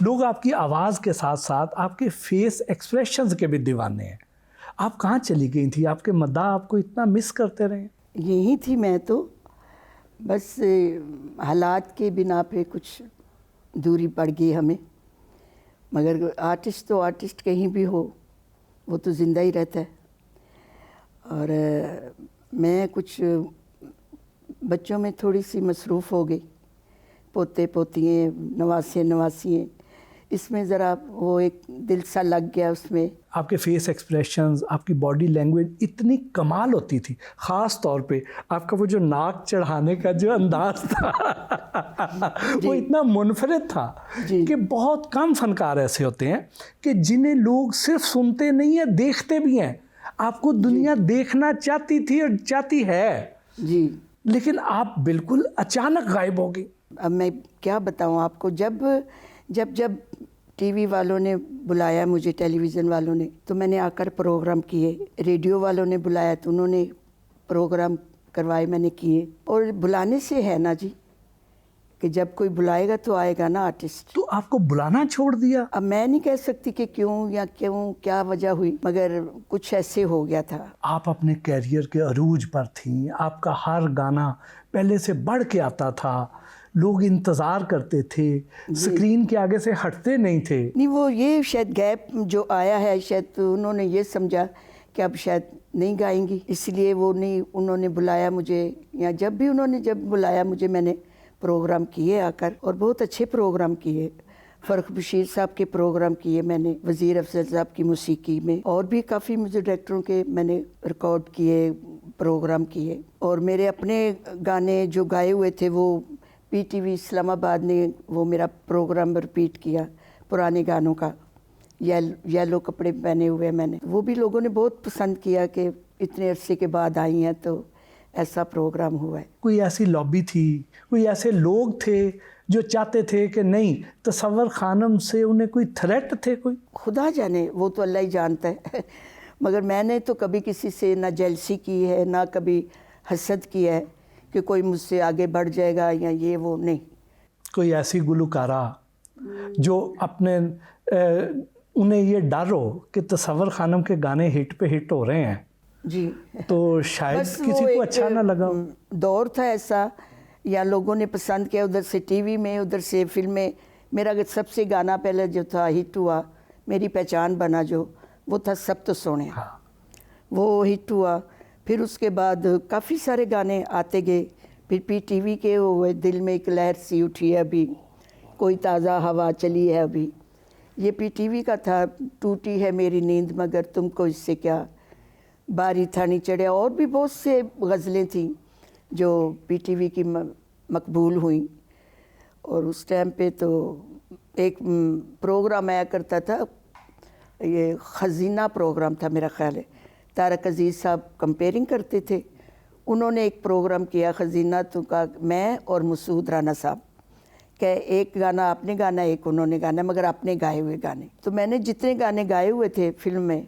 لوگ آپ کی آواز کے ساتھ ساتھ آپ کے فیس ایکسپریشنز کے بھی دیوانے ہیں. آپ کہاں چلی گئی تھی؟ آپ کے مداح آپ کو اتنا مس کرتے رہے. یہی تھی میں تو، بس حالات کے بنا پہ کچھ دوری پڑ گئی ہمیں، مگر آرٹسٹ تو آرٹسٹ کہیں بھی ہو وہ تو زندہ ہی رہتا ہے. اور میں کچھ بچوں میں تھوڑی سی مصروف ہو گئی، پوتے پوتییں نواسے نواسییں، اس میں ذرا وہ ایک دل سا لگ گیا اس میں. آپ کے فیس ایکسپریشنز، آپ کی باڈی لینگویج اتنی کمال ہوتی تھی، خاص طور پہ آپ کا وہ جو ناک چڑھانے کا جو انداز تھا وہ اتنا منفرد تھا کہ بہت کم فنکار ایسے ہوتے ہیں کہ جنہیں لوگ صرف سنتے نہیں ہیں، دیکھتے بھی ہیں. آپ کو دنیا دیکھنا چاہتی تھی اور چاہتی ہے جی، لیکن آپ بالکل اچانک غائب ہو گئی. اب میں کیا بتاؤں آپ کو، جب ٹی وی والوں نے بلایا مجھے، ٹیلی ویژن والوں نے، تو میں نے آ کر پروگرام کیے. ریڈیو والوں نے بلایا تو انہوں نے پروگرام کروائے، میں نے کیے. اور بلانے سے ہے نا جی، کہ جب کوئی بلائے گا تو آئے گا نا آرٹسٹ. تو آپ کو بلانا چھوڑ دیا؟ اب میں نہیں کہہ سکتی کہ کیوں کیا وجہ ہوئی، مگر کچھ ایسے ہو گیا تھا. آپ اپنے کیریئر کے عروج پر تھیں، آپ کا ہر گانا پہلے سے بڑھ کے آتا تھا، لوگ انتظار کرتے تھے، سکرین کے آگے سے ہٹتے نہیں تھے. نہیں، وہ یہ شاید گیپ جو آیا ہے، شاید انہوں نے یہ سمجھا کہ اب شاید نہیں گائیں گی، اس لیے وہ نہیں، انہوں نے بلایا مجھے، یا جب بھی انہوں نے بلایا مجھے، میں نے پروگرام کیے آ کر، اور بہت اچھے پروگرام کیے. فرخ بشیر صاحب کے پروگرام کیے میں نے، وزیر افضل صاحب کی موسیقی میں، اور بھی کافی میوزک ڈائریکٹروں کے میں نے ریکارڈ کیے، پروگرام کیے. اور میرے اپنے گانے جو گائے ہوئے تھے وہ پی ٹی وی اسلام آباد نے وہ میرا پروگرام رپیٹ کیا پرانے گانوں کا، یلو کپڑے پہنے ہوئے میں نے. وہ بھی لوگوں نے بہت پسند کیا کہ اتنے عرصے کے بعد آئی ہیں تو ایسا پروگرام ہوا ہے. کوئی ایسی لابی تھی، کوئی ایسے لوگ تھے جو چاہتے تھے کہ نہیں تصور خانم سے انہیں کوئی تھریٹ تھے؟ کوئی خدا جانے، وہ تو اللہ ہی جانتا ہے. مگر میں نے تو کبھی کسی سے نہ جیلسی کی ہے، نہ کبھی حسد کی ہے کہ کوئی مجھ سے آگے بڑھ جائے گا یا یہ وہ، نہیں. کوئی ایسی گلوکارہ جو اپنے انہیں یہ ڈر ہو کہ تصور خانم کے گانے ہٹ پہ ہٹ ہو رہے ہیں، جی، تو شاید کسی کو اچھا نہ لگا؟ دور تھا ایسا، یا لوگوں نے پسند کیا، ادھر سے ٹی وی میں، ادھر سے فلم میں. میرا سب سے گانا پہلے جو تھا ہٹ ہوا، میری پہچان بنا، جو وہ تھا سب تو سونے، وہ ہٹ ہوا. پھر اس کے بعد کافی سارے گانے آتے گئے. پھر پی ٹی وی کے ہوئے دل میں ایک لہر سی اٹھی ہے ابھی، کوئی تازہ ہوا چلی ہے ابھی، یہ پی ٹی وی کا تھا. ٹوٹی ہے میری نیند مگر تم کو اس سے کیا، باری تھانی چڑھے، اور بھی بہت سے غزلیں تھیں جو پی ٹی وی کی مقبول ہوئیں. اور اس ٹائم پہ تو ایک پروگرام آیا کرتا تھا، یہ خزینہ پروگرام تھا میرا خیال ہے، طارق عزیز صاحب کمپیئرنگ کرتے تھے. انہوں نے ایک پروگرام کیا خزینہ، تو کا میں اور مسعود رانا صاحب کہ ایک گانا آپ نے گانا، ایک انہوں نے گانا، مگر اپنے گائے ہوئے گانے. تو میں نے جتنے گانے گائے ہوئے تھے فلم میں،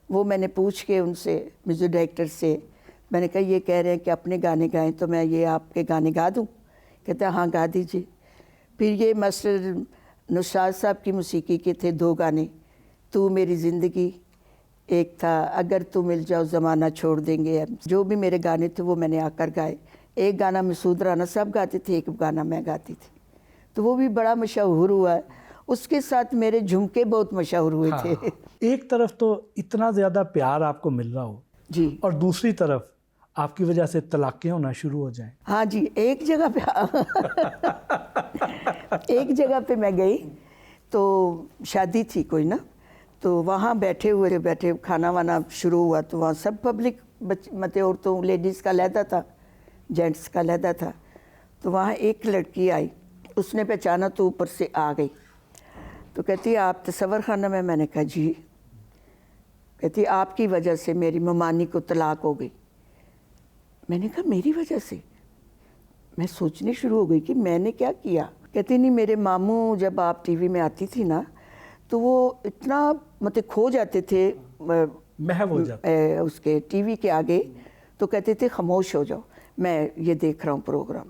وہ میں نے پوچھ کے ان سے، میوزک ڈائریکٹر سے، میں نے کہا یہ کہہ رہے ہیں کہ اپنے گانے گائیں تو میں یہ آپ کے گانے گا دوں؟ کہتے ہیں ہاں گا دیجیے. پھر یہ ماسٹر نشاط صاحب کی موسیقی کے تھے 2 گانے، تو میری زندگی، ایک تھا اگر تو مل جاؤ زمانہ چھوڑ دیں گے. جو بھی میرے گانے تھے وہ میں نے آ کر گائے. ایک گانا مسعود رانا صاحب گاتے تھے، ایک گانا میں گاتی تھی، تو وہ بھی بڑا مشہور ہوا. اس کے ساتھ میرے جھمکے بہت مشہور ہوئے تھے. ایک طرف تو اتنا زیادہ پیار آپ کو مل رہا ہو، جی، اور دوسری طرف آپ کی وجہ سے طلاقیں ہونا شروع ہو جائیں. ہاں جی. ایک جگہ پہ میں گئی تو شادی تھی کوئی نا، تو وہاں بیٹھے کھانا وانا شروع ہوا، تو وہاں سب پبلک، مطلب عورتوں لیڈیز کا علیحدہ تھا، جینٹس کا علیحدہ تھا. تو وہاں ایک لڑکی آئی، اس نے پہچانا تو اوپر سے آ گئی، تو کہتی ہے آپ تصور خانم ہے؟ میں نے کہا جی. کہتی آپ کی وجہ سے میری ممانی کو طلاق ہو گئی. میں نے کہا میری وجہ سے؟ میں سوچنے شروع ہو گئی کہ میں نے کیا کیا. کہتی نہیں، میرے ماموں جب آپ ٹی وی میں آتی تھی نا تو وہ اتنا مطلب کھو جاتے تھے محو ہو جاتے اس کے ٹی وی کے آگے، تو کہتے تھے خاموش ہو جاؤ، میں یہ دیکھ رہا ہوں پروگرام.